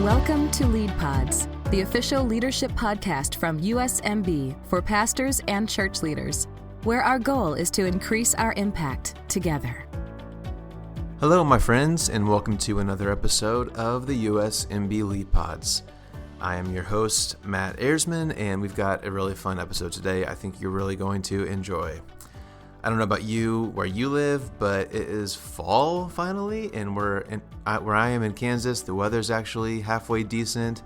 Welcome to Lead Pods, the official leadership podcast from USMB for pastors and church leaders, where our goal is to increase our impact together. Hello, my friends, and welcome to another episode of the USMB Lead Pods. I am your host, Matt Ayersman, and we've got a really fun episode today I think you're really going to enjoy. I don't know about you, where you live, but it is fall finally, and where I am in Kansas, the weather's actually halfway decent.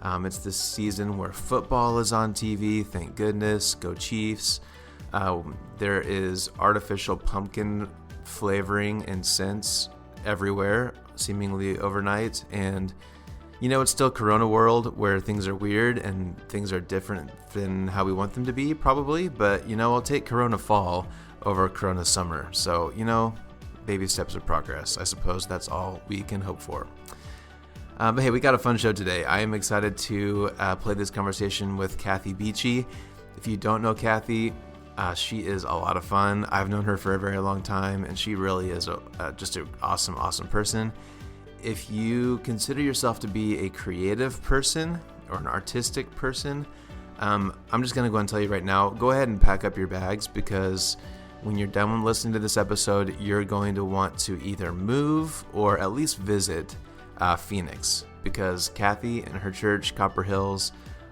It's this season where football is on TV, thank goodness, go Chiefs. There is artificial pumpkin flavoring and scents everywhere, seemingly overnight, and you know, it's still Corona world where things are weird and things are different than how we want them to be, probably, but you know, I'll take Corona fall over Corona summer. So, you know, baby steps of progress. I suppose that's all we can hope for. But hey, we got a fun show today. I am excited to play this conversation with Cathy Beachy. If you don't know Cathy, she is a lot of fun. I've known her for a very long time, and she really is just an awesome person. If you consider yourself to be a creative person or an artistic person, I'm just going to go and tell you right now, go ahead and pack up your bags, because when you're done listening to this episode, you're going to want to either move or at least visit Phoenix, because Cathy and her church, Copper Hills,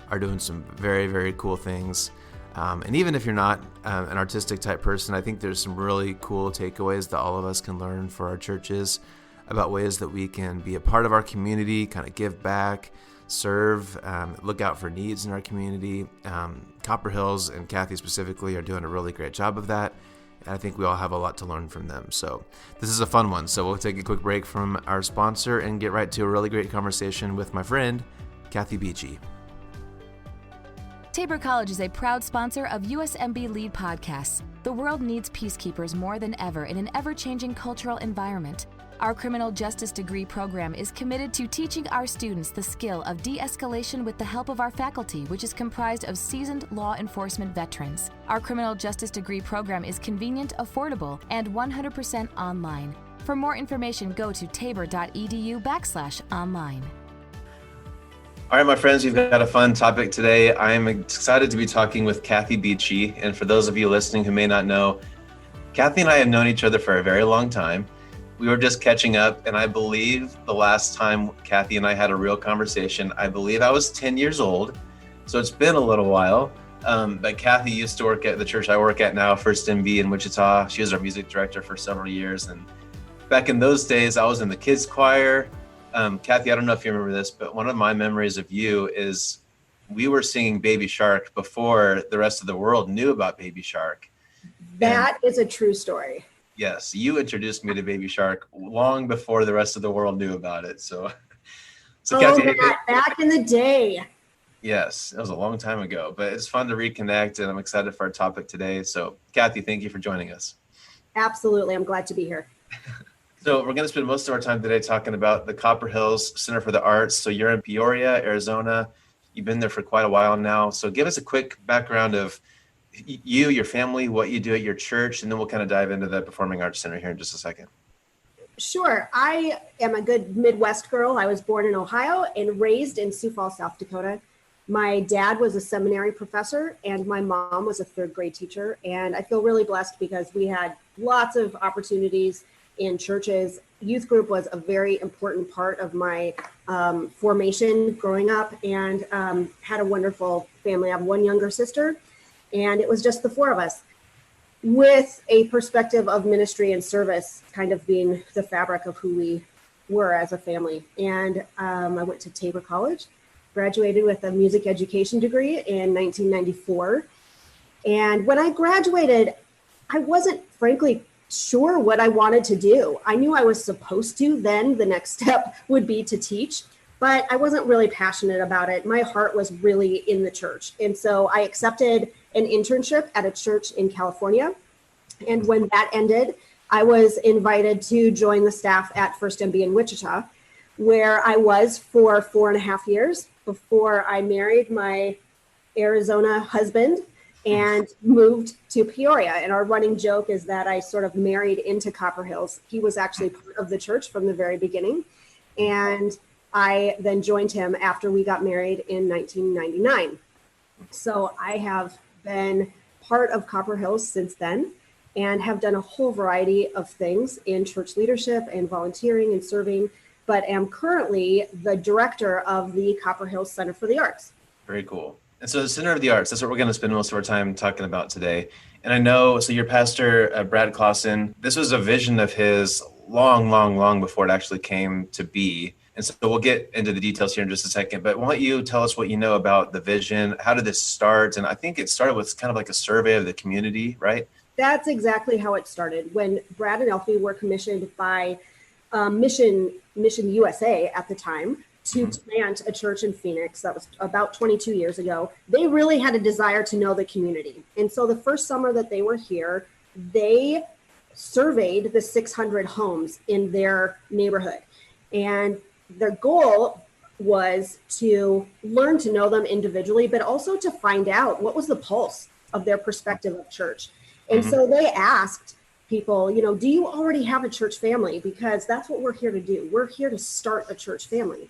are doing some very, very cool things. And even if you're not an artistic type person, I think there's some really cool takeaways that all of us can learn for our churches about ways that we can be a part of our community, kind of give back, serve, look out for needs in our community. Copper Hills and Cathy specifically are doing a really great job of that. And I think we all have a lot to learn from them. So this is a fun one. So we'll take a quick break from our sponsor and get right to a really great conversation with my friend, Cathy Beachy. Tabor College is a proud sponsor of USMB Lead Podcasts. The world needs peacekeepers more than ever in an ever-changing cultural environment. Our criminal justice degree program is committed to teaching our students the skill of de-escalation with the help of our faculty, which is comprised of seasoned law enforcement veterans. Our criminal justice degree program is convenient, affordable, and 100% online. For more information, go to tabor.edu/online. All right, my friends, we've got a fun topic today. I am excited to be talking with Cathy Beachy. And for those of you listening who may not know, Cathy and I have known each other for a very long time. We were just catching up, and I believe the last time Cathy and I had a real conversation, I believe I was 10 years old. So it's been a little while. But Cathy used to work at the church I work at now, First MB in Wichita. She was our music director for several years. And back in those days, I was in the kids choir. Cathy, I don't know if you remember this, but one of my memories of you is we were singing Baby Shark before the rest of the world knew about Baby Shark. That is a true story. Yes, you introduced me to Baby Shark long before the rest of the world knew about it. So Cathy, back in the day. Yes, it was a long time ago, but it's fun to reconnect, and I'm excited for our topic today. So Cathy, thank you for joining us. Absolutely, I'm glad to be here. So we're going to spend most of our time today talking about the Copper Hills Center for the Arts. So you're in Peoria, Arizona. You've been there for quite a while now. So give us a quick background of you, your family, what you do at your church, and then we'll kind of dive into the Performing Arts Center here in just a second. Sure. I am a good Midwest girl. I was born in Ohio and raised in Sioux Falls, South Dakota. My dad was a seminary professor, and my mom was a third grade teacher. And I feel really blessed because we had lots of opportunities in churches. Youth group was a very important part of my formation growing up, and had a wonderful family. I have one younger sister, and it was just the four of us, with a perspective of ministry and service kind of being the fabric of who we were as a family. And I went to Tabor College, graduated with a music education degree in 1994. And when I graduated, I wasn't frankly sure what I wanted to do. I knew I was supposed to, then the next step would be to teach, but I wasn't really passionate about it. My heart was really in the church. And so I accepted an internship at a church in California. And when that ended, I was invited to join the staff at First MB in Wichita, where I was for 4.5 years before I married my Arizona husband and moved to Peoria. And our running joke is that I sort of married into Copper Hills. He was actually part of the church from the very beginning. And I then joined him after we got married in 1999. So I have been part of Copper Hills since then and have done a whole variety of things in church leadership and volunteering and serving, but am currently the director of the Copper Hills Center for the Arts. Very cool. And so the Center of the Arts, that's what we're going to spend most of our time talking about today. And I know, so your pastor, Brad Clausen, this was a vision of his long before it actually came to be. And so we'll get into the details here in just a second, but why don't you tell us what you know about the vision? How did this start? And I think it started with kind of like a survey of the community, right? That's exactly how it started. When Brad and Elfie were commissioned by Mission USA at the time to plant a church in Phoenix, that was about 22 years ago, they really had a desire to know the community. And so the first summer that they were here, they surveyed the 600 homes in their neighborhood. And their goal was to learn to know them individually, but also to find out what was the pulse of their perspective of church. And so they asked people, do you already have a church family? Because that's what we're here to do. We're here to start a church family.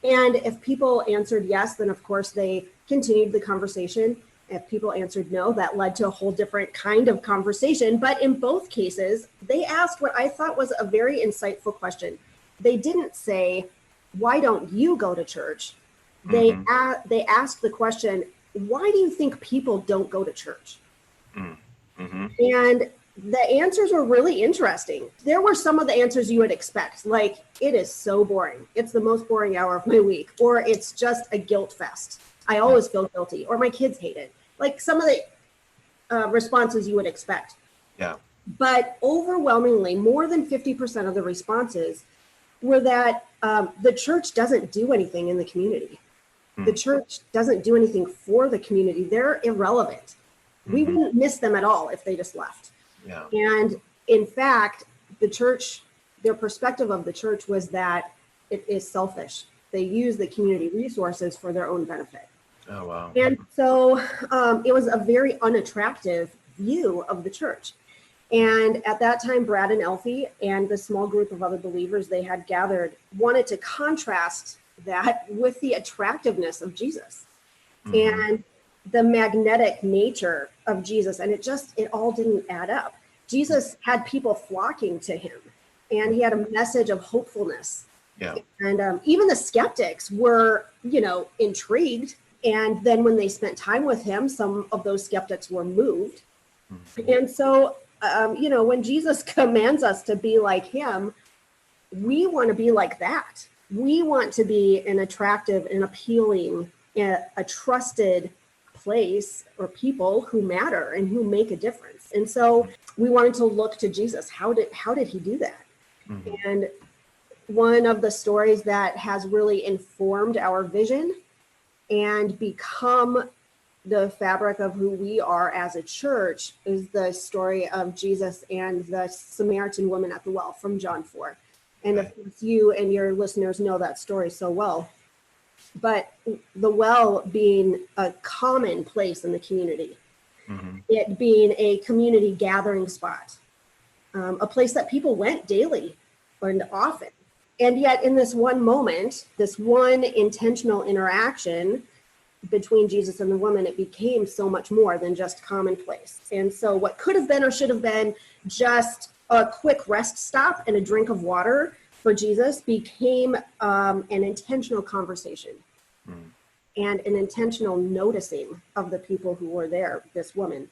And if people answered yes, then of course they continued the conversation. If people answered no, that led to a whole different kind of conversation. But in both cases, they asked what I thought was a very insightful question. They didn't say, why don't you go to church? They asked the question, why do you think people don't go to church? And the answers were really interesting. There were some of the answers you would expect, like, it is so boring. It's the most boring hour of my week, or it's just a guilt fest. I always feel guilty, or my kids hate it. Like some of the responses you would expect. Yeah. But overwhelmingly, more than 50% of the responses were that the church doesn't do anything in the community. The church doesn't do anything for the community. They're irrelevant. We wouldn't miss them at all if they just left. Yeah. And in fact, the church, their perspective of the church was that it is selfish. They use the community resources for their own benefit. Oh, wow. And so it was a very unattractive view of the church. And at that time, Brad and Elfie and the small group of other believers they had gathered wanted to contrast that with the attractiveness of Jesus and the magnetic nature of Jesus. And it all didn't add up. Jesus had people flocking to him, and he had a message of hopefulness. Yeah. And even the skeptics were, intrigued. And then when they spent time with him, some of those skeptics were moved. And so, when Jesus commands us to be like him, we want to be like that. We want to be an attractive and appealing, a trusted place or people who matter and who make a difference. And so we wanted to look to Jesus. How did he do that? And one of the stories that has really informed our vision and become the fabric of who we are as a church is the story of Jesus and the Samaritan woman at the well from John 4. And of course, you and your listeners know that story so well. But the well being a common place in the community, it being a community gathering spot, a place that people went daily and often. And yet in this one moment, this one intentional interaction between Jesus and the woman, it became so much more than just commonplace. And so what could have been or should have been just a quick rest stop and a drink of water for Jesus became an intentional conversation and an intentional noticing of the people who were there, this woman.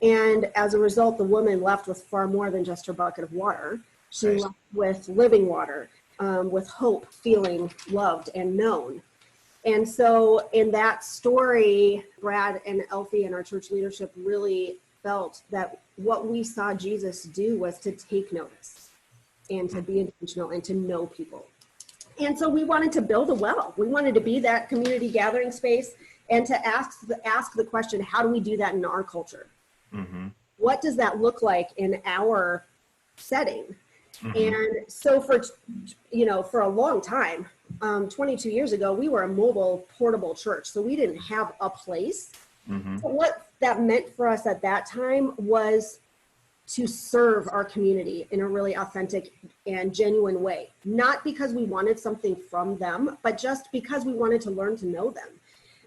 And as a result, the woman left with far more than just her bucket of water. She left with living water, with hope, feeling loved and known. And so in that story, Brad and Elfie and our church leadership really felt that what we saw Jesus do was to take notice and to be intentional and to know people. And so we wanted to build a well. We wanted to be that community gathering space and to ask the question, how do we do that in our culture? What does that look like in our setting? And so for a long time, 22 years ago, we were a mobile, portable church. So we didn't have a place. But what that meant for us at that time was to serve our community in a really authentic and genuine way. Not because we wanted something from them, but just because we wanted to learn to know them.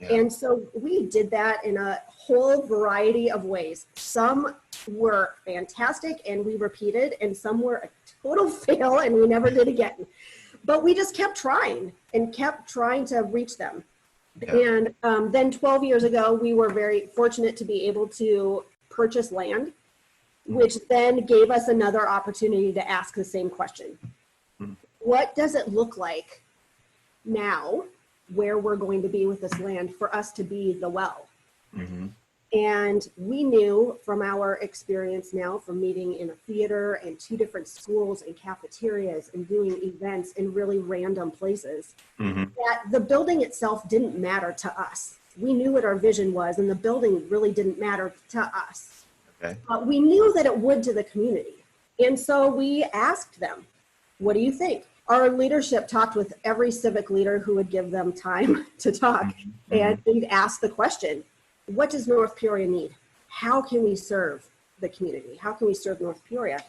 Yeah. And so we did that in a whole variety of ways. Some were fantastic and we repeated, and some were a total fail and we never did again. But we just kept trying to reach them. Yeah. And then 12 years ago, we were very fortunate to be able to purchase land, which then gave us another opportunity to ask the same question. What does it look like now, where we're going to be with this land, for us to be the well? Mm-hmm. And we knew from our experience now, from meeting in a theater and 2 different schools and cafeterias and doing events in really random places, that the building itself didn't matter to us. We knew what our vision was, and the building really didn't matter to us. Okay. But we knew that it would to the community. And so we asked them, what do you think? Our leadership talked with every civic leader who would give them time to talk. Mm-hmm. And we'd ask the question, what does North Peoria need? How can we serve the community? How can we serve North Peoria?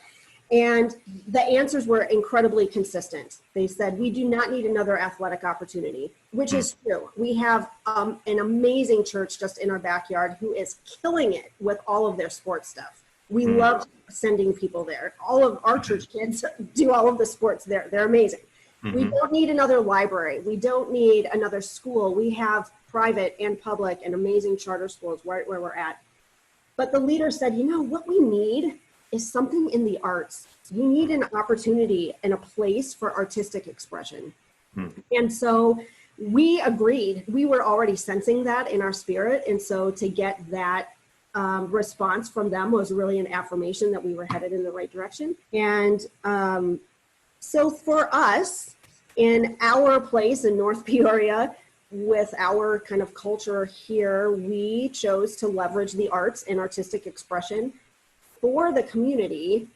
And the answers were incredibly consistent. They said, we do not need another athletic opportunity, which is true. We have an amazing church just in our backyard who is killing it with all of their sports stuff. We love sending people there. All of our church kids do all of the sports there. They're amazing. Mm-hmm. We don't need another library. We don't need another school. We have private and public and amazing charter schools right where we're at. But the leader said, what we need is something in the arts. We need an opportunity and a place for artistic expression. And so we agreed. We were already sensing that in our spirit. And so to get that response from them was really an affirmation that we were headed in the right direction. And so for us, in our place in North Peoria, with our kind of culture here, we chose to leverage the arts and artistic expression for the community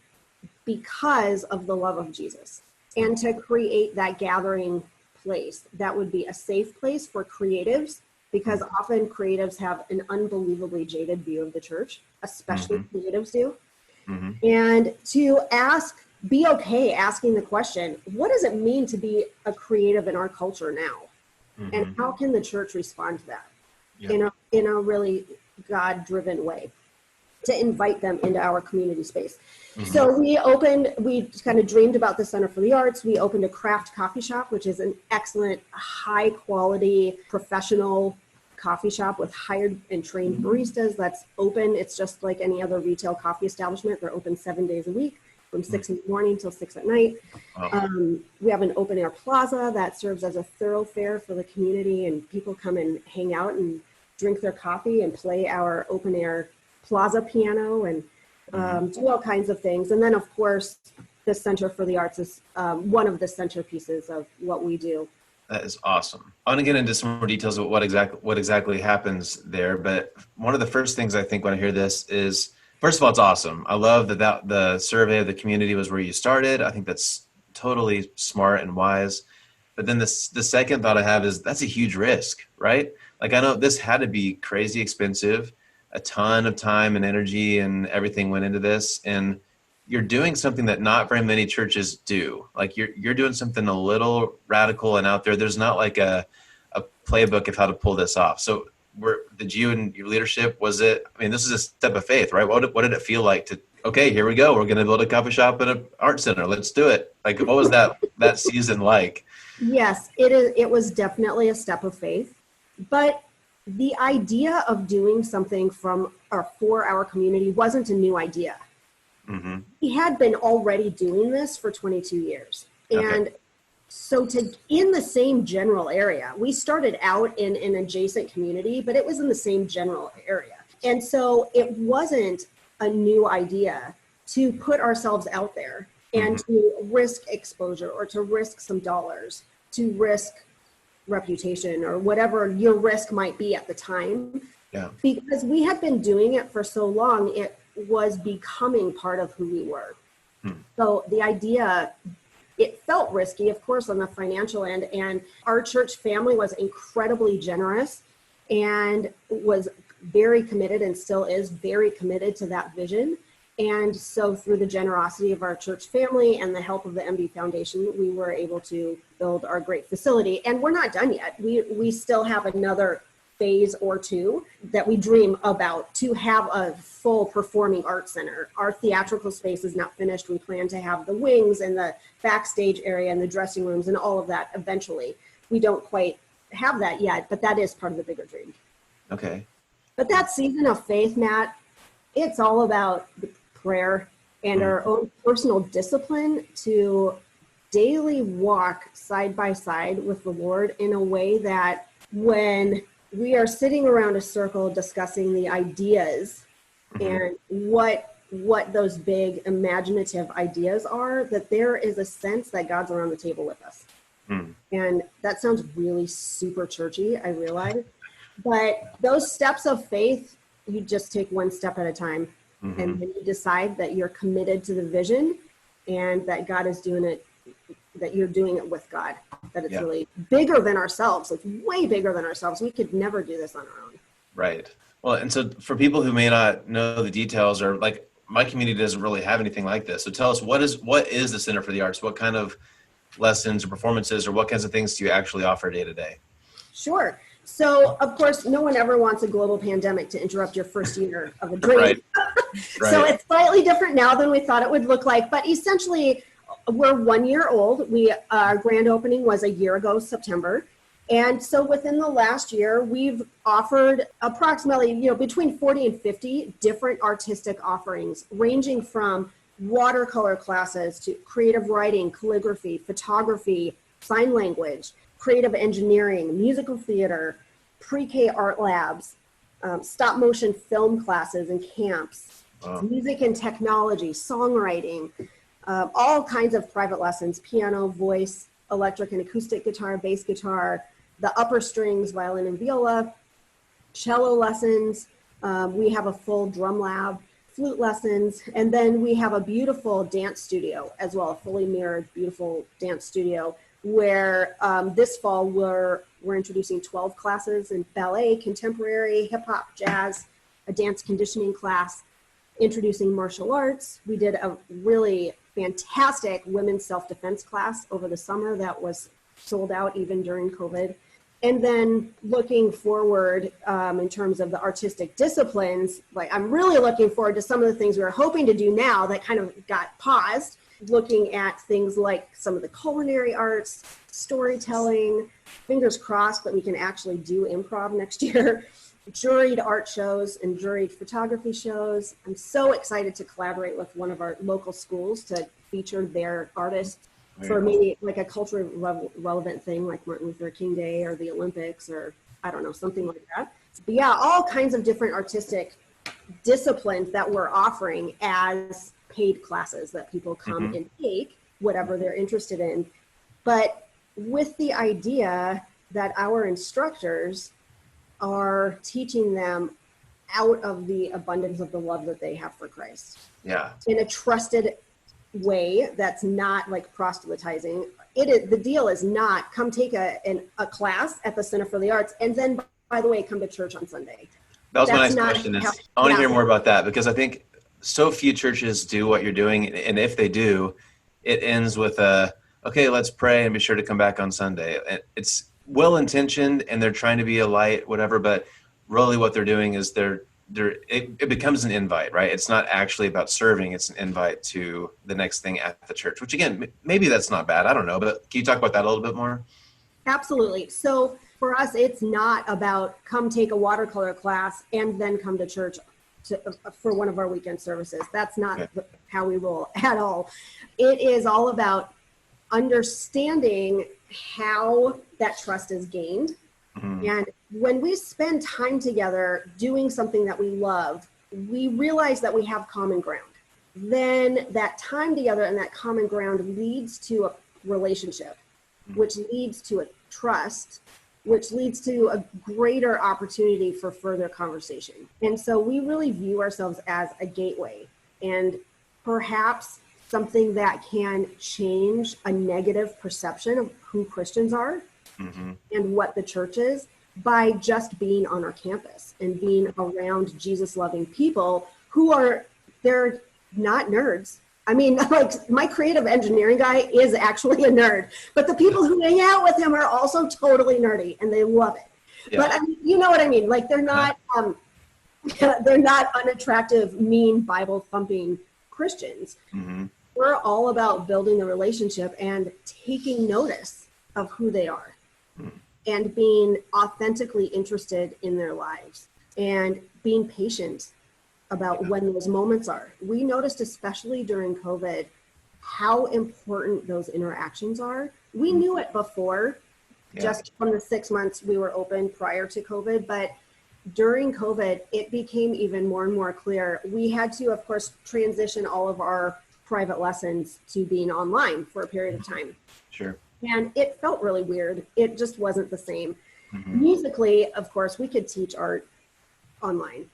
because of the love of Jesus, and to create that gathering place that would be a safe place for creatives, because often creatives have an unbelievably jaded view of the church, especially creatives do. And to be okay asking the question, what does it mean to be a creative in our culture now? And how can the church respond to that in a really God-driven way, to invite them into our community space? So we kind of dreamed about the Center for the Arts. We opened a craft coffee shop, which is an excellent, high quality, professional coffee shop with hired and trained baristas that's open. It's just like any other retail coffee establishment. They're open 7 days a week, from 6 in the morning till 6 at night. We have an open air plaza that serves as a thoroughfare for the community, and people come and hang out and drink their coffee and play our open air plaza piano and do all kinds of things. And then of course, the Center for the Arts is one of the centerpieces of what we do. That is awesome. I want to get into some more details of what exactly happens there. But one of the first things I think when I hear this is, first of all, it's awesome. I love that the survey of the community was where you started. I think that's totally smart and wise. But then the second thought I have is that's a huge risk, right? Like, I know this had to be crazy expensive. A ton of time and energy and everything went into this. And you're doing something that not very many churches do. Like, you're doing something a little radical and out there. There's not like a playbook of how to pull this off. So did you and your leadership, this is a step of faith, right? What did it feel like to, okay, here we go. We're going to build a coffee shop and an art center. Let's do it. Like, what was that season like? Yes, it was definitely a step of faith, but the idea of doing something for our community wasn't a new idea. We had been already doing this for 22 years. And so in the same general area, we started out in an adjacent community, but it was in the same general area. And so it wasn't a new idea to put ourselves out there and to risk exposure, or to risk some dollars, to risk reputation, or whatever your risk might be at the time. Because we had been doing it for so long, it was becoming part of who we were. So the idea, it felt risky, of course, on the financial end, and our church family was incredibly generous and was very committed, and still is very committed to that vision. And so through the generosity of our church family and the help of the MB Foundation, we were able to build our great facility. And we're not done yet. We still have another phase or two that we dream about to have a full performing arts center. Our theatrical space is not finished. We plan to have the wings and the backstage area and the dressing rooms and all of that eventually. We don't quite have that yet, but that is part of the bigger dream. Okay. But that season of faith, Matt, it's all about the prayer and our own personal discipline to daily walk side by side with the Lord in a way that when we are sitting around a circle discussing the ideas and what those big imaginative ideas are, that there is a sense that God's around the table with us. And that sounds really super churchy, I realize. But those steps of faith, you just take one step at a time. And then you decide that you're committed to the vision and that God is doing it, that you're doing it with God, that it's really bigger than ourselves. It's way bigger than ourselves. We could never do this on our own. Right. Well, and so for people who may not know the details, or like my community doesn't really have anything like this. So tell us, what is the Center for the Arts? What kind of lessons or performances or what kinds of things do you actually offer day to day? Sure. So, of course, no one ever wants a global pandemic to interrupt your first year of a dream. Right. So it's slightly different now than we thought it would look like. But essentially, we're 1 year old. Our grand opening was a year ago, September. And so within the last year, we've offered approximately, between 40 and 50 different artistic offerings, ranging from watercolor classes to creative writing, calligraphy, photography, sign language, creative engineering, musical theater, pre-K art labs, stop motion film classes and camps, music and technology, songwriting, all kinds of private lessons, piano, voice, electric and acoustic guitar, bass guitar, the upper strings, violin and viola, cello lessons. We have a full drum lab, flute lessons, and then we have a beautiful dance studio as well, a fully mirrored, beautiful dance studio where this fall we're introducing 12 classes in ballet, contemporary, hip hop, jazz, a dance conditioning class, introducing martial arts. We did a really fantastic women's self-defense class over the summer that was sold out even during COVID. And then looking forward in terms of the artistic disciplines, like I'm really looking forward to some of the things we were hoping to do now that kind of got paused, looking at things like some of the culinary arts, storytelling, fingers crossed that we can actually do improv next year, juried art shows and juried photography shows. I'm so excited to collaborate with one of our local schools to feature their artists for maybe like a culturally relevant thing like Martin Luther King Day or the Olympics or I don't know, something like that. But yeah, all kinds of different artistic disciplines that we're offering as paid classes that people come and take whatever they're interested in. But with the idea that our instructors are teaching them out of the abundance of the love that they have for Christ. Yeah. In a trusted way that's not like proselytizing. The deal is not come take a class at the Center for the Arts and then, by the way, come to church on Sunday. That was my next question. I want to hear more about that because I think so few churches do what you're doing. And if they do, it ends with okay, let's pray and be sure to come back on Sunday. It's well-intentioned and they're trying to be a light, whatever, but really what they're doing is it becomes an invite, right? It's not actually about serving. It's an invite to the next thing at the church, which again, maybe that's not bad. I don't know, but can you talk about that a little bit more? Absolutely. So for us, it's not about come take a watercolor class and then come to church for one of our weekend services. That's not how we roll at all. It is all about understanding how that trust is gained. And when we spend time together doing something that we love, we realize that we have common ground. Then that time together and that common ground leads to a relationship, which leads to a trust, which leads to a greater opportunity for further conversation. And so we really view ourselves as a gateway and perhaps something that can change a negative perception of who Christians are and what the church is by just being on our campus and being around Jesus-loving people who are, they're not nerds. I mean, like my creative engineering guy is actually a nerd, but the people who hang out with him are also totally nerdy and they love it. Yeah. But I mean, you know what I mean? Like they're not unattractive, mean Bible thumping Christians. Mm-hmm. We're all about building a relationship and taking notice of who they are and being authentically interested in their lives and being patient about when those moments are. We noticed, especially during COVID, how important those interactions are. We knew it before, just from the 6 months we were open prior to COVID, but during COVID, it became even more and more clear. We had to, of course, transition all of our private lessons to being online for a period of time. Sure. And it felt really weird. It just wasn't the same. Mm-hmm. Musically, of course, we could teach art online,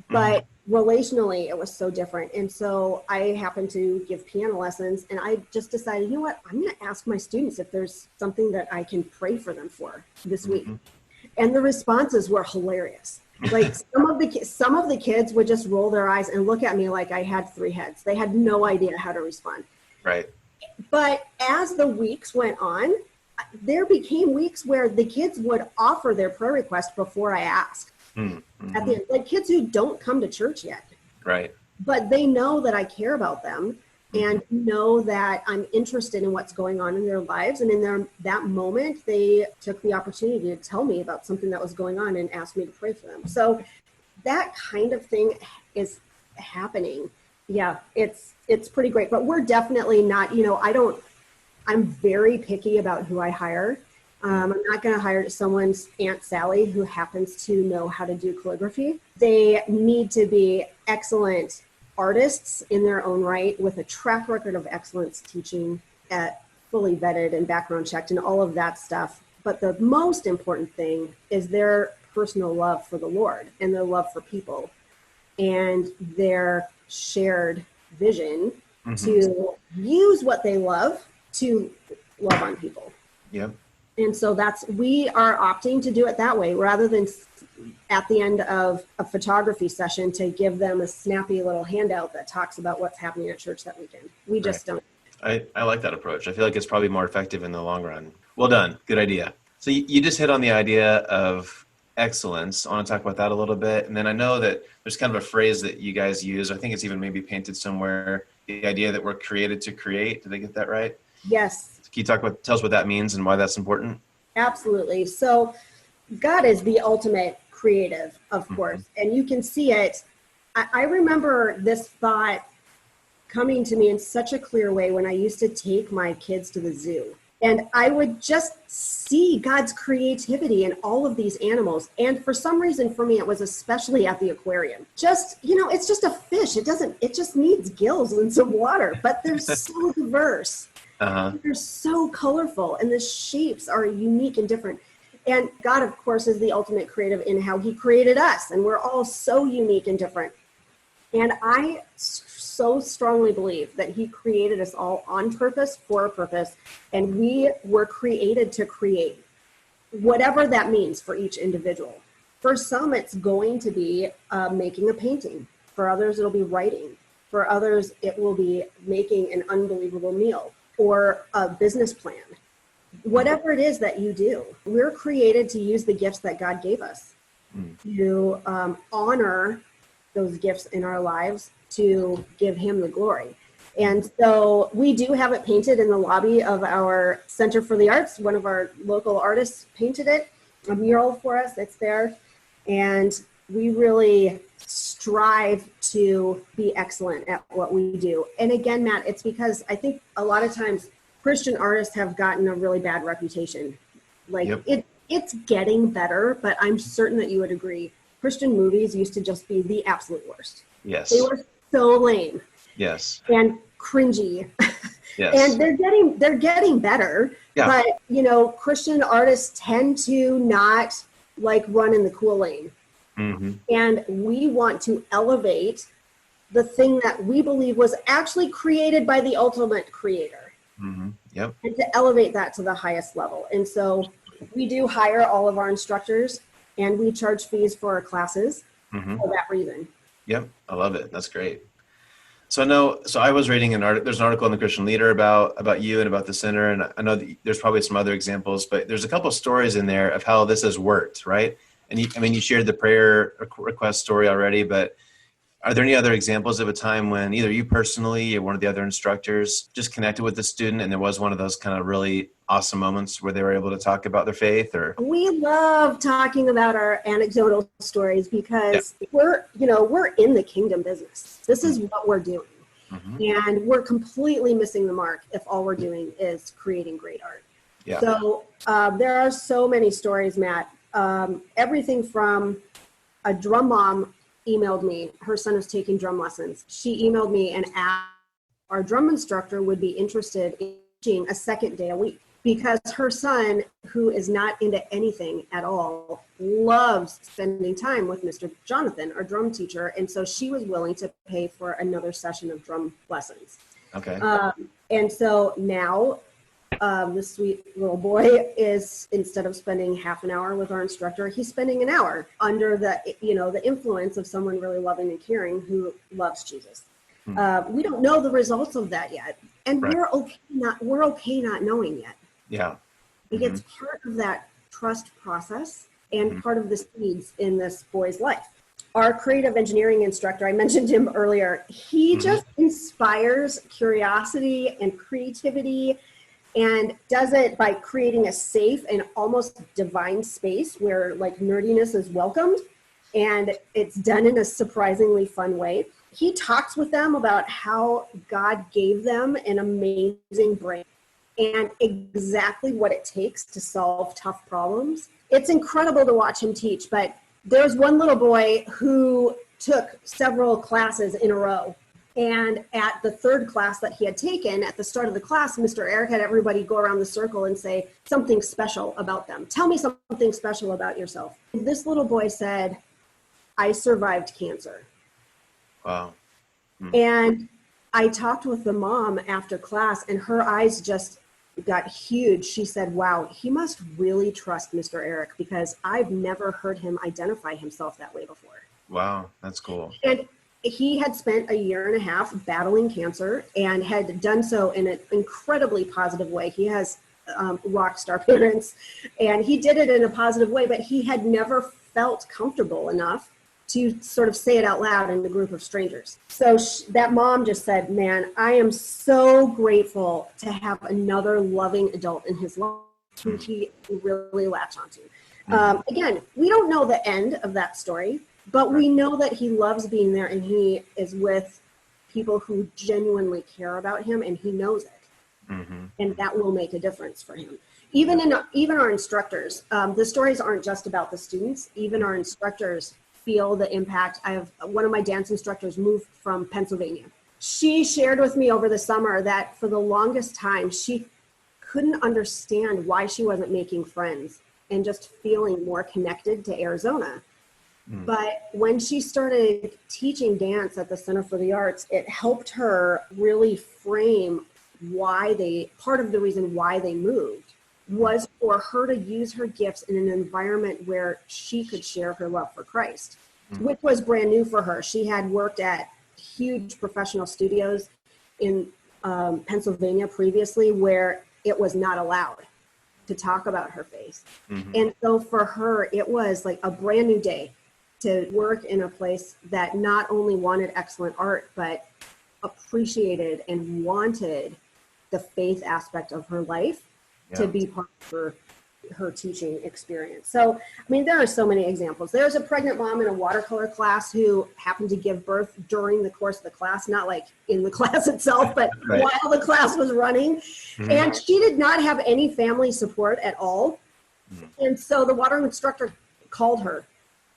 but relationally, it was so different. And so I happened to give piano lessons, and I just decided, you know what, I'm going to ask my students if there's something that I can pray for them for this week. And the responses were hilarious. Like some of the kids would just roll their eyes and look at me like I had 3 heads. They had no idea how to respond. Right. But as the weeks went on, there became weeks where the kids would offer their prayer request before I asked. Mm-hmm. At the end, like kids who don't come to church yet. Right. But they know that I care about them and know that I'm interested in what's going on in their lives. And in that moment, they took the opportunity to tell me about something that was going on and asked me to pray for them. So that kind of thing is happening. Yeah, it's pretty great. But we're definitely not, I'm very picky about who I hire. I'm not going to hire someone's Aunt Sally who happens to know how to do calligraphy. They need to be excellent artists in their own right with a track record of excellence teaching, fully vetted and background checked and all of that stuff. But the most important thing is their personal love for the Lord and their love for people and their shared vision to use what they love to love on people. Yep. And so we are opting to do it that way rather than at the end of a photography session to give them a snappy little handout that talks about what's happening at church that weekend. We just don't. I like that approach. I feel like it's probably more effective in the long run. Well done. Good idea. So you just hit on the idea of excellence. I want to talk about that a little bit. And then I know that there's kind of a phrase that you guys use. I think it's even maybe painted somewhere. The idea that we're created to create. Did I get that right? Yes. Can you tell us what that means and why that's important? Absolutely. So God is the ultimate creative, of course, and you can see it. I remember this thought coming to me in such a clear way when I used to take my kids to the zoo. And I would just see God's creativity in all of these animals. And for some reason, for me, it was especially at the aquarium. Just, it's just a fish. It just needs gills and some water, but they're so diverse. They're so colorful and the shapes are unique and different. And God, of course, is the ultimate creative in how he created us. And we're all so unique and different. And I so strongly believe that he created us all on purpose, for a purpose. And we were created to create, whatever that means for each individual. For some, it's going to be making a painting. For others, it'll be writing. For others, it will be making an unbelievable meal or a business plan. Whatever it is that you do, we're created to use the gifts that God gave us, to honor those gifts in our lives, to give him the glory. And so we do have it painted in the lobby of our Center for the Arts. One of our local artists painted it, a mural for us. It's there. And we really strive to be excellent at what we do. And again, Matt, it's because I think a lot of times Christian artists have gotten a really bad reputation. It's getting better, but I'm certain that you would agree. Christian movies used to just be the absolute worst. Yes. They were so lame. Yes. And cringy. Yes. And they're getting better. Yeah. But, Christian artists tend to not run in the cool lane. Mm-hmm. And we want to elevate the thing that we believe was actually created by the ultimate creator. Mm-hmm. Yep. And to elevate that to the highest level. And so we do hire all of our instructors and we charge fees for our classes for that reason. Yep. I love it. That's great. So I know, so I was reading there's an article in the Christian Leader about you and about the center. And I know that there's probably some other examples, but there's a couple of stories in there of how this has worked, right? And you shared the prayer request story already, but are there any other examples of a time when either you personally or one of the other instructors just connected with the student and there was one of those kind of really awesome moments where they were able to talk about their faith? Or We love talking about our anecdotal stories because we're in the kingdom business. This is what we're doing. Mm-hmm. And we're completely missing the mark if all we're doing is creating great art. Yeah. So there are so many stories, Matt. Everything from a drum mom emailed me. Her son is taking drum lessons. She emailed me and asked our drum instructor would be interested in teaching a second day a week because her son, who is not into anything at all, loves spending time with Mr. Jonathan, our drum teacher. And so she was willing to pay for another session of drum lessons. Okay. And so now this sweet little boy is, instead of spending half an hour with our instructor, he's spending an hour under the influence of someone really loving and caring who loves Jesus. We don't know the results of that yet. And right. we're okay not knowing yet. Yeah. It's part of that trust process and part of the seeds in this boy's life. Our creative engineering instructor, I mentioned him earlier, he just inspires curiosity and creativity and does it by creating a safe and almost divine space where like nerdiness is welcomed, and it's done in a surprisingly fun way. He talks with them about how God gave them an amazing brain and exactly what it takes to solve tough problems. It's incredible to watch him teach, but there's one little boy who took several classes in a row. And at the third class that he had taken, at the start of the class, Mr. Eric had everybody go around the circle and say something special about them. Tell me something special about yourself. This little boy said, I survived cancer. Wow. And I talked with the mom after class and her eyes just got huge. She said, wow, he must really trust Mr. Eric because I've never heard him identify himself that way before. Wow, that's cool. And he had spent a year and a half battling cancer and had done so in an incredibly positive way. He has rock star parents and he did it in a positive way, but he had never felt comfortable enough to sort of say it out loud in a group of strangers. So that mom just said, man, I am so grateful to have another loving adult in his life who he really latched onto. Again, we don't know the end of that story, but we know that he loves being there and he is with people who genuinely care about him and he knows it. And that will make a difference for him. Even our instructors, the stories aren't just about the students, even our instructors feel the impact. I have one of my dance instructors moved from Pennsylvania. She shared with me over the summer that for the longest time, she couldn't understand why she wasn't making friends and just feeling more connected to Arizona. But when she started teaching dance at the Center for the Arts, it helped her really frame part of the reason why they moved was for her to use her gifts in an environment where she could share her love for Christ, which was brand new for her. She had worked at huge professional studios in Pennsylvania previously where it was not allowed to talk about her faith. And so for her, it was like a brand new day to work in a place that not only wanted excellent art, but appreciated and wanted the faith aspect of her life to be part of her teaching experience. So, I mean, there are so many examples. There's a pregnant mom in a watercolor class who happened to give birth during the course of the class, not like in the class itself, but while the class was running. And she did not have any family support at all. And so the water instructor called her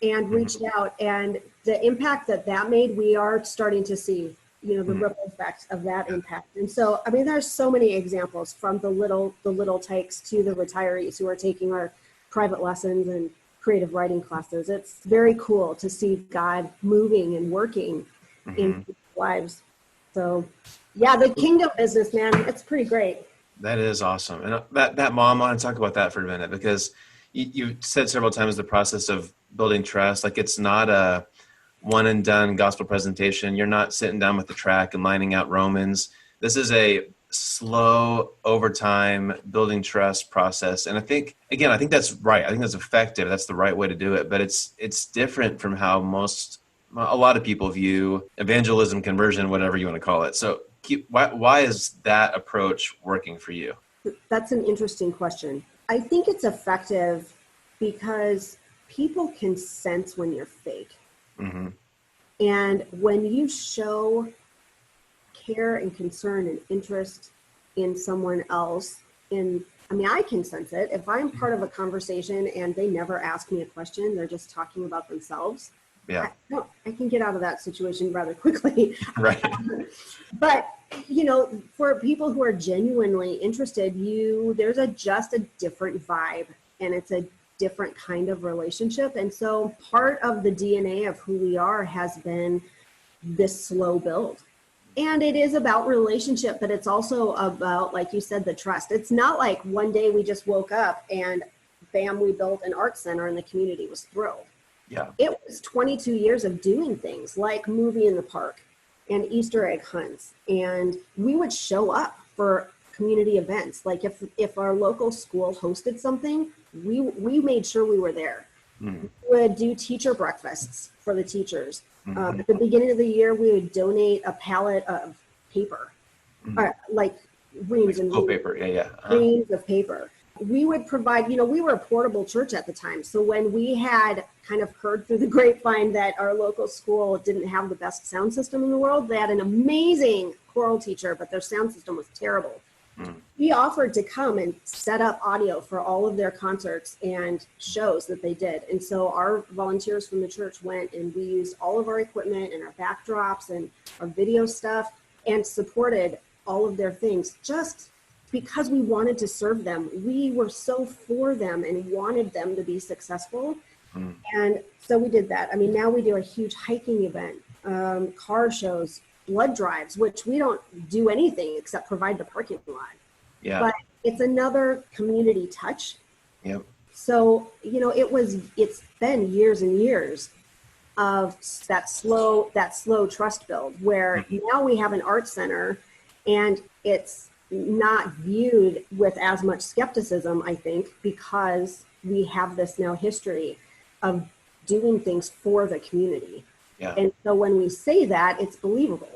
and reached out, and the impact that made, we are starting to see the ripple effects of that impact. And so, I mean, there's so many examples from the little tykes to the retirees who are taking our private lessons and creative writing classes. It's very cool to see God moving and working in people's lives. So yeah, the kingdom business, man, it's pretty great. That is awesome. And that mom, I want to talk about that for a minute, because you said several times the process of building trust, like it's not a one and done gospel presentation. You're not sitting down with the track and lining out Romans. This is a slow, over time, building trust process. And I think that's right. I think that's effective. That's the right way to do it. But it's different from how a lot of people view evangelism, conversion, whatever you want to call it. So why is that approach working for you? That's an interesting question. I think it's effective because people can sense when you're fake. Mm-hmm. And when you show care and concern and interest in someone else, I can sense it. If I'm part of a conversation and they never ask me a question, they're just talking about themselves. Yeah. I can get out of that situation rather quickly. Right. But, for people who are genuinely interested, there's just a different vibe, and it's a different kind of relationship. And so part of the DNA of who we are has been this slow build. And it is about relationship, but it's also about, like you said, the trust. It's not like one day we just woke up and bam, we built an art center and the community was thrilled. Yeah. It was 22 years of doing things like movie in the park and Easter egg hunts. And we would show up for community events. Like if our local school hosted something, we made sure we were there. Mm-hmm. We would do teacher breakfasts for the teachers. Mm-hmm. At the beginning of the year, we would donate a pallet of paper, like reams and reams, paper. Yeah. reams of paper. We would provide, we were a portable church at the time. So when we had kind of heard through the grapevine that our local school didn't have the best sound system in the world, they had an amazing choral teacher, but their sound system was terrible. We offered to come and set up audio for all of their concerts and shows that they did. And so our volunteers from the church went and we used all of our equipment and our backdrops and our video stuff and supported all of their things just because we wanted to serve them. We were so for them and wanted them to be successful. And so we did that. Now we do a huge hiking event, car shows, blood drives, which we don't do anything except provide the parking lot. Yeah. But it's another community touch. Yep. So, it's been years and years of that slow trust build where now we have an art center and it's not viewed with as much skepticism, I think, because we have this now history of doing things for the community. Yeah. And so when we say that, it's believable.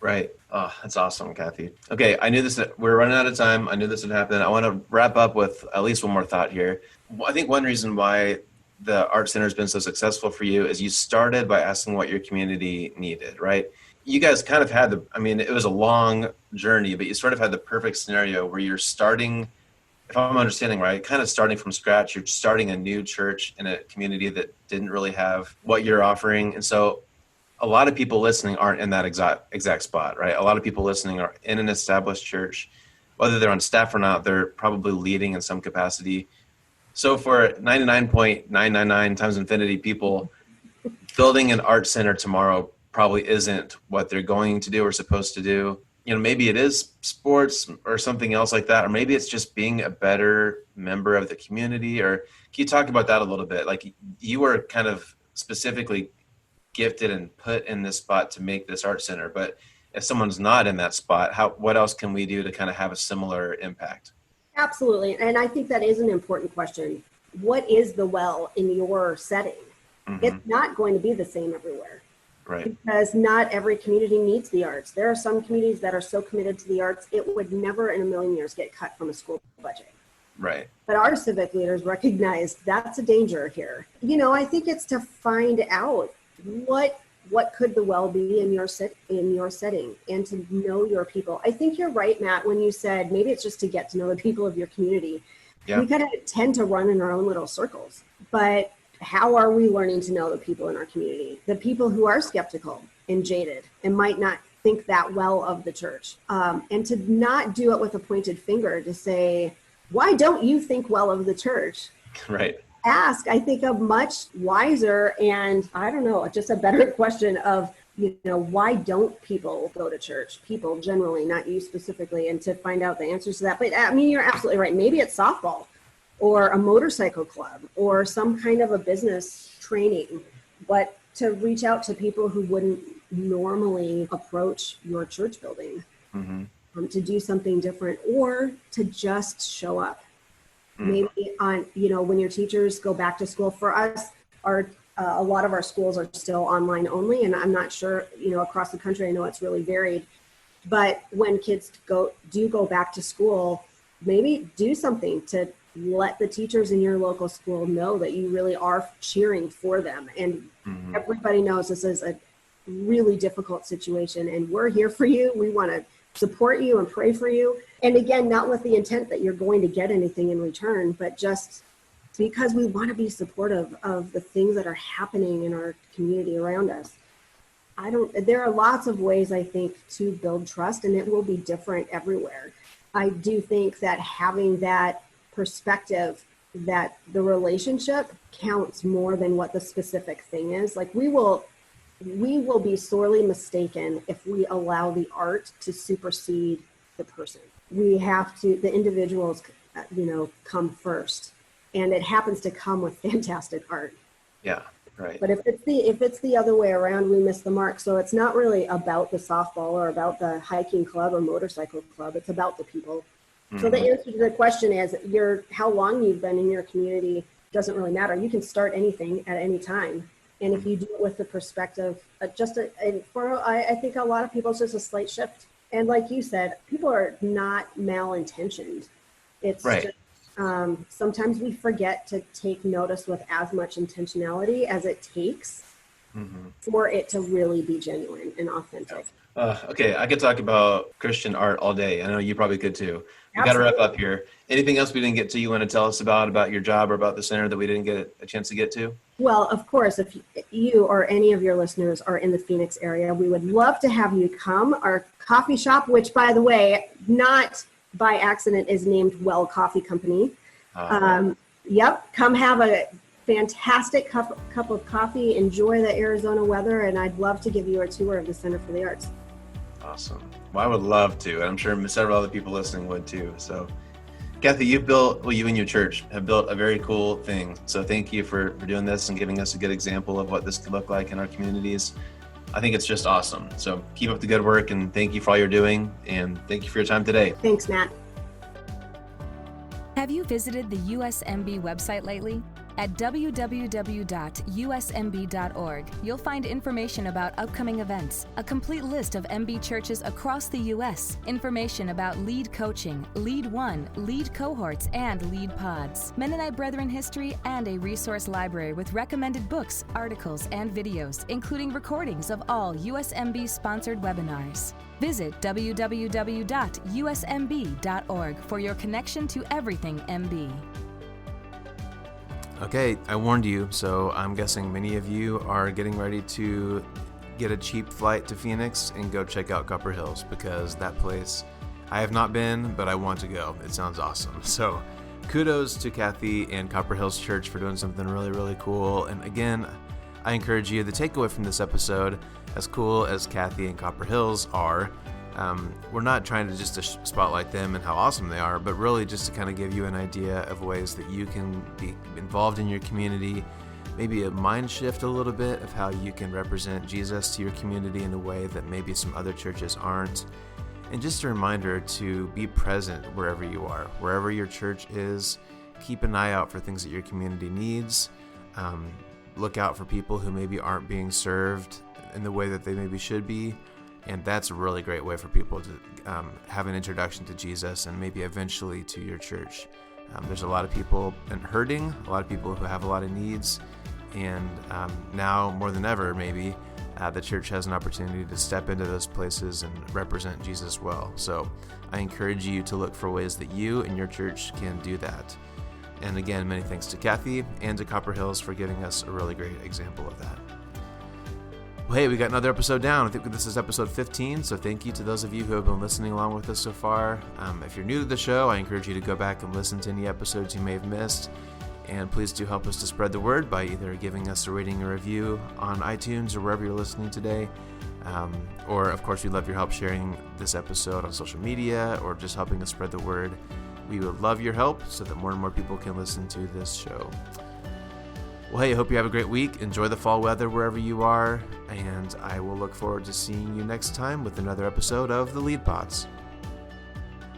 Right. Oh, that's awesome, Cathy. Okay, I knew this. We're running out of time. I knew this would happen. I want to wrap up with at least one more thought here. I think one reason why the Art Center has been so successful for you is you started by asking what your community needed, right? You guys kind of had it was a long journey, but you sort of had the perfect scenario where you're starting, if I'm understanding right, kind of starting from scratch. You're starting a new church in a community that didn't really have what you're offering. And so a lot of people listening aren't in that exact spot, right? A lot of people listening are in an established church. Whether they're on staff or not, they're probably leading in some capacity. So for 99.999 times infinity people, building an art center tomorrow probably isn't what they're going to do or supposed to do. Maybe it is sports or something else like that, or maybe it's just being a better member of the community. Or can you talk about that a little bit? Like you were kind of specifically gifted and put in this spot to make this art center, but if someone's not in that spot, what else can we do to kind of have a similar impact? Absolutely. And I think that is an important question. What is the well in your setting? Mm-hmm. It's not going to be the same everywhere. Right. Because not every community needs the arts. There are some communities that are so committed to the arts, it would never in a million years get cut from a school budget. Right. But our civic leaders recognize that's a danger here. I think it's to find out what could the well be in your setting and to know your people. I think you're right, Matt, when you said maybe it's just to get to know the people of your community. Yeah. We kind of tend to run in our own little circles, but how are we learning to know the people in our community? The people who are skeptical and jaded and might not think that well of the church, and to not do it with a pointed finger to say, why don't you think well of the church? Right. Ask, I think, a much wiser and, just a better question of, why don't people go to church? People generally, not you specifically, and to find out the answers to that. But you're absolutely right. Maybe it's softball or a motorcycle club or some kind of a business training. But to reach out to people who wouldn't normally approach your church building, to do something different, or to just show up. Maybe when your teachers go back to school. For us, a lot of our schools are still online only, and I'm not sure, across the country, I know it's really varied. But when kids do go back to school, maybe do something to let the teachers in your local school know that you really are cheering for them. And everybody knows this is a really difficult situation, and we're here for you. We want to support you and pray for you. And again, not with the intent that you're going to get anything in return, but just because we want to be supportive of the things that are happening in our community around us. There are lots of ways, I think, to build trust, and it will be different everywhere. I do think that having that perspective that the relationship counts more than what the specific thing is. Like we will be sorely mistaken if we allow the art to supersede the person. The individuals, come first, and it happens to come with fantastic art. Yeah, right. But if it's the other way around, we miss the mark. So it's not really about the softball or about the hiking club or motorcycle club. It's about the people. So the answer to the question is how long you've been in your community doesn't really matter. You can start anything at any time. And if you do it with the perspective, I think a lot of people, it's just a slight shift. And like you said, people are not malintentioned. It's just, sometimes we forget to take notice with as much intentionality as it takes for it to really be genuine and authentic. Okay, I could talk about Christian art all day. I know you probably could too. We got to wrap up here. Anything else we didn't get to you want to tell us about your job or about the center that we didn't get a chance to get to? Well, of course, if you or any of your listeners are in the Phoenix area, we would love to have you come. Our coffee shop, which, by the way, not by accident, is named Well Coffee Company. Yep, come have a fantastic cup of coffee, enjoy the Arizona weather, and I'd love to give you a tour of the Center for the Arts. Awesome. Well, I would love to, and I'm sure several other people listening would too. So, Cathy, you and your church have built a very cool thing. So thank you for doing this and giving us a good example of what this could look like in our communities. I think it's just awesome. So keep up the good work, and thank you for all you're doing, and thank you for your time today. Thanks, Matt. Have you visited the USMB website lately? At www.usmb.org, you'll find information about upcoming events, a complete list of MB churches across the U.S., information about lead coaching, lead one, lead cohorts, and lead pods, Mennonite Brethren history, and a resource library with recommended books, articles, and videos, including recordings of all USMB-sponsored webinars. Visit www.usmb.org for your connection to everything MB. Okay, I warned you, so I'm guessing many of you are getting ready to get a cheap flight to Phoenix and go check out Copper Hills, because that place, I have not been, but I want to go. It sounds awesome. So kudos to Cathy and Copper Hills Church for doing something really, really cool. And again, I encourage you, the takeaway from this episode, as cool as Cathy and Copper Hills are, we're not trying to just spotlight them and how awesome they are, but really just to kind of give you an idea of ways that you can be involved in your community, maybe a mind shift a little bit of how you can represent Jesus to your community in a way that maybe some other churches aren't. And just a reminder to be present wherever you are, wherever your church is. Keep an eye out for things that your community needs. Look out for people who maybe aren't being served in the way that they maybe should be. And that's a really great way for people to have an introduction to Jesus and maybe eventually to your church. There's a lot of people hurting, a lot of people who have a lot of needs, and now more than ever, maybe, the church has an opportunity to step into those places and represent Jesus well. So I encourage you to look for ways that you and your church can do that. And again, many thanks to Cathy and to Copper Hills for giving us a really great example of that. Well, hey, we got another episode down. I think this is episode 15, so thank you to those of you who have been listening along with us so far. If you're new to the show, I encourage you to go back and listen to any episodes you may have missed. And please do help us to spread the word by either giving us a rating or review on iTunes or wherever you're listening today. Or, of course, we'd love your help sharing this episode on social media or just helping us spread the word. We would love your help so that more and more people can listen to this show. Well, hey, I hope you have a great week. Enjoy the fall weather wherever you are, and I will look forward to seeing you next time with another episode of the Lead Pods.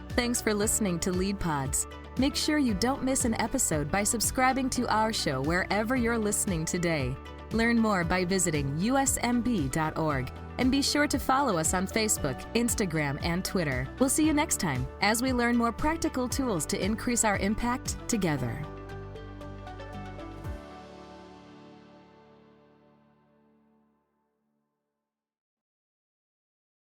Thanks for listening to Lead Pods. Make sure you don't miss an episode by subscribing to our show wherever you're listening today. Learn more by visiting usmb.org. And be sure to follow us on Facebook, Instagram, and Twitter. We'll see you next time as we learn more practical tools to increase our impact together.